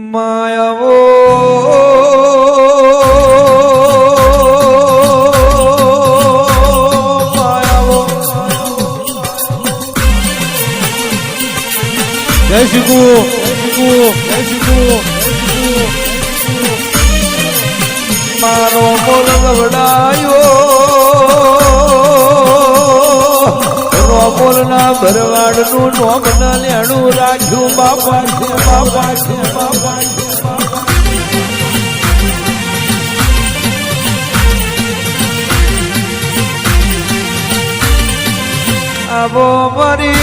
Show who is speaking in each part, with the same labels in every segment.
Speaker 1: માયાવો માયાવો જય શ્રી ગુરુ જય શ્રી ગુરુ મારો બોલ ગવડાયો રોમોલ ના ભરવાડ નું નોમ ન લેણું રાખ્યું બાપા છે બાપા છે બાપા આવો મારી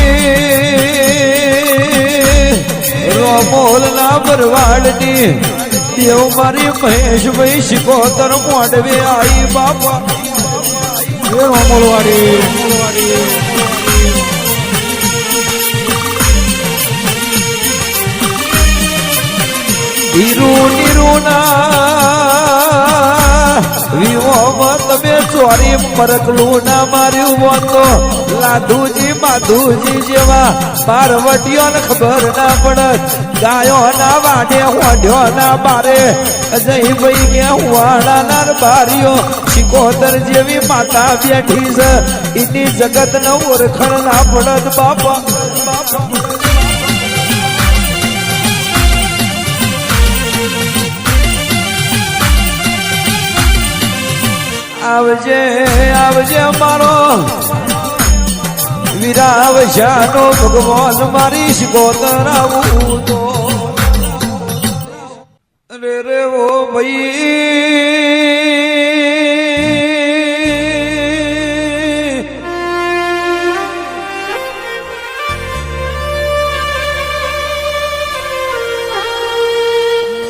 Speaker 1: રોમોલ ના ભરવાડ ની દેવ મારી મહેશ ભાઈ શિકોતર મોડવે આઈ બાપા રોમોલ વાળી તમે ચોરી પરકલું ના માર્યું હોતો લાધુજી માધુજી જેવા પાર્વતીઓ ને ખબર ના પડત ગાયો ના વાડે હોઢ્યો ના બારે જય ભાઈ ક્યાં વાળા ના બારીઓ શિકોતર જેવી માતા બેઠી છે એની જગત ન ઓળખણ ના પડત બાપા આવજે આવજે મારો વીરાવશાનો ભગવાન મારી શિકોતર આવું તો રે રે ઓ ભાઈ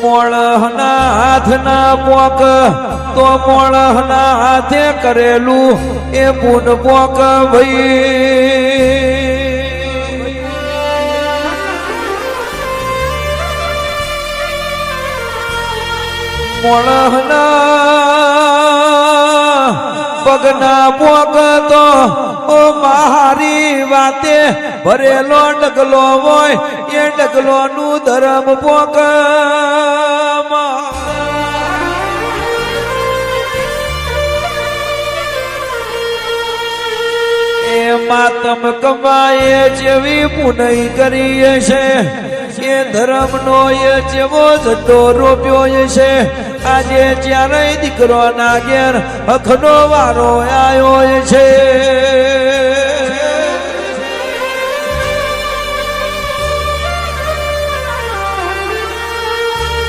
Speaker 1: મોળના હાથ ના પોક તો મોળના હાથે કરેલું એ પૂન પોક ભાઈ મોળના પગના પોક તો ઓ મારી વાતે ભરેલો ડગલો હોય એ ડગલો નું ધર્મ પોક માતમ કમાએ જેવી પુનઈ કરી છે એ ધર્મ નો એ જેવો જટો રોપ્યો છે આજે જ્યારે દીકરો ના ઘેર હખનો વારો આવ્યો છે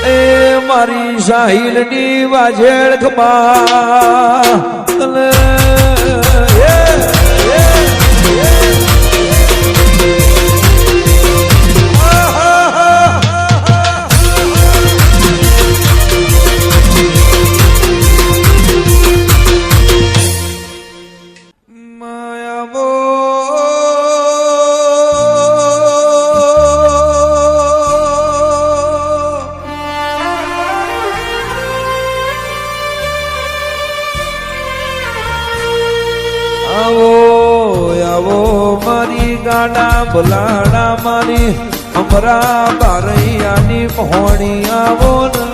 Speaker 1: એ મારી સાહિલ ની વાજેડ ખમા ગાડા ભલાડા મારી અમરા બારૈયાની મોહણી આવો ને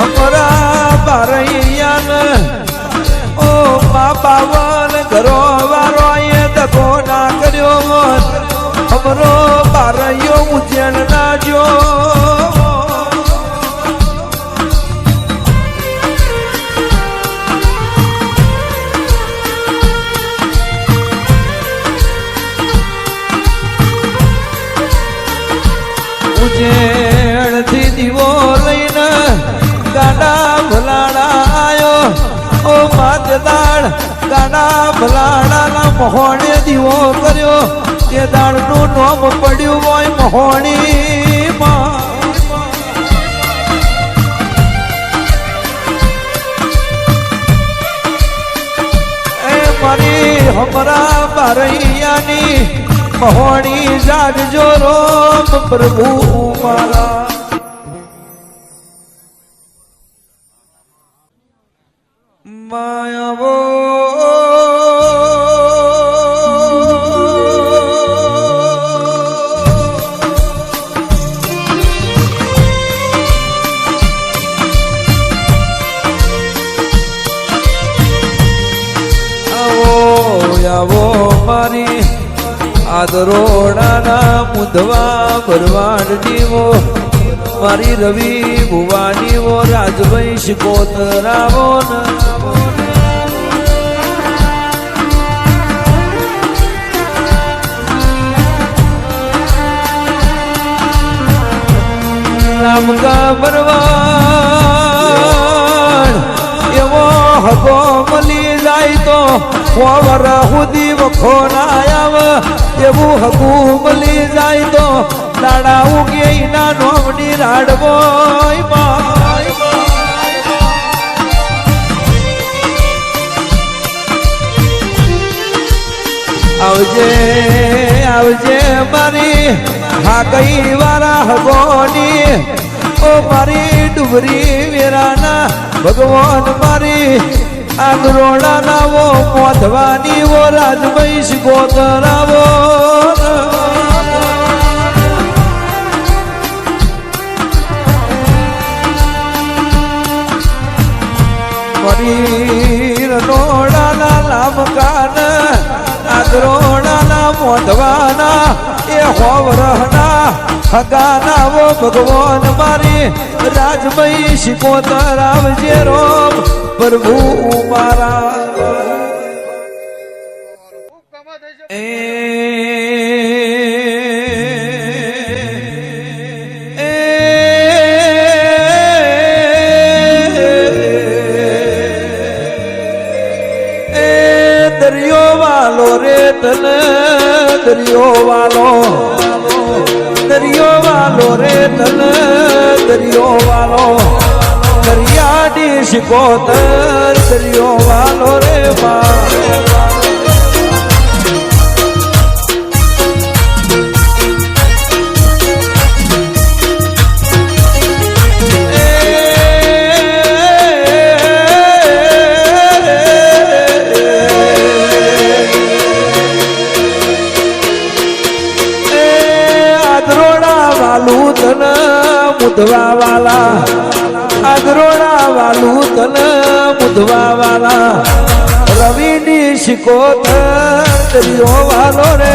Speaker 1: અમરા બારૈયા ઓ મા બાવન ઘરો વારો દગો ના કર્યો અમરો બારૈયો ઉજ્જૈન ના જો ઉજ્જૈન થી દીવો લઈને ગાડા ભલાડા આયો ઓ માતદાળ ગાડા ભલાડા ના મોહણે દીવો કર્યો તે દાળ નું નામ પડ્યું હોય મોહણી એ મારી હમરા બારૈયાની મહોણી જાગજો રોમ પ્રભુ મારા માયાવો મારી આદરોડાના મુધવા ભરવાડ નીવો મારી રવિ ભુવાનીવો રાજભાઈ શિકોતરાવો રામગા ભરવાડ એવો હગો મળી જાય તો ખોવર સુધી વખો ના આવ એવું હગું મળી જાય તો દાડા ઉગે ના નોમની રાડવો આવજે આવજે મારી હા કઈ વારા હગોની ઓ મારી ડુબરી વેરાના ભગવાન મારી આંગરોડા નાવો મોધવાની વો રાજમહીશ ગોતરાવો મરી રનોડાના લામકાન આંગરોડાના મોધવાના એ હોવરહના હગાના વો ભગવાન મારી રાજમહીશ ગોતરાવજે રોમ પ્રભુ મારા દરિયો વાલો રે તન દરિયો વાલો રે તન દરિયો વાલો દરિયાડી શિકોતર દરિયો વાલો રે આદરોડા વાલું તન મુધવા વાલા આદરોડા વાલું તન મુધવા વાલા રવિની શિકોતર દરિયો વાલો રે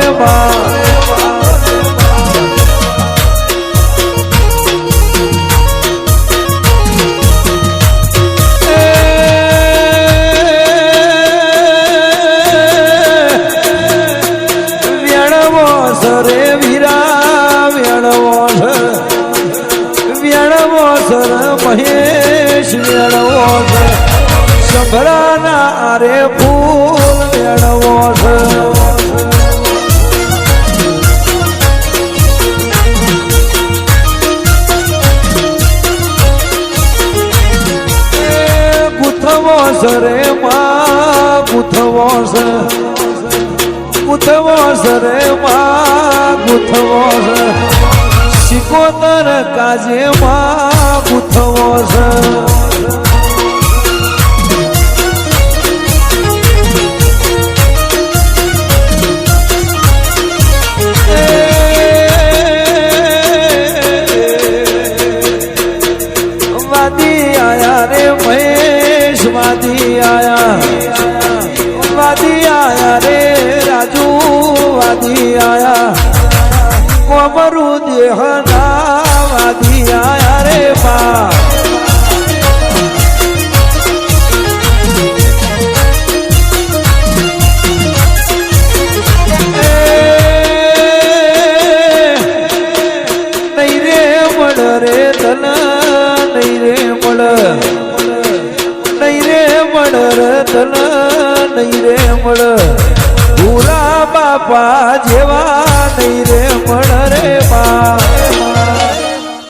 Speaker 1: વેણવો સરે વીરા વેણવો સર મહેશ વેણવો સંભળાના આરે ફૂલ વેણવો ગુથવો સરે માં ગુથવો સરે માં ગુથવો શિકોતર કાજે માં ગુથવો વાદી આયા રે મહેશ વાદી આયા રે રાજુ વાદી આયા કોમરુ દેહના વાદી આયા રે નહીં રે મળ રે તન નહીં રે મળ રતન નહીં રે મળ ભૂરા બાપા જેવા નહીં રે મળ રે બા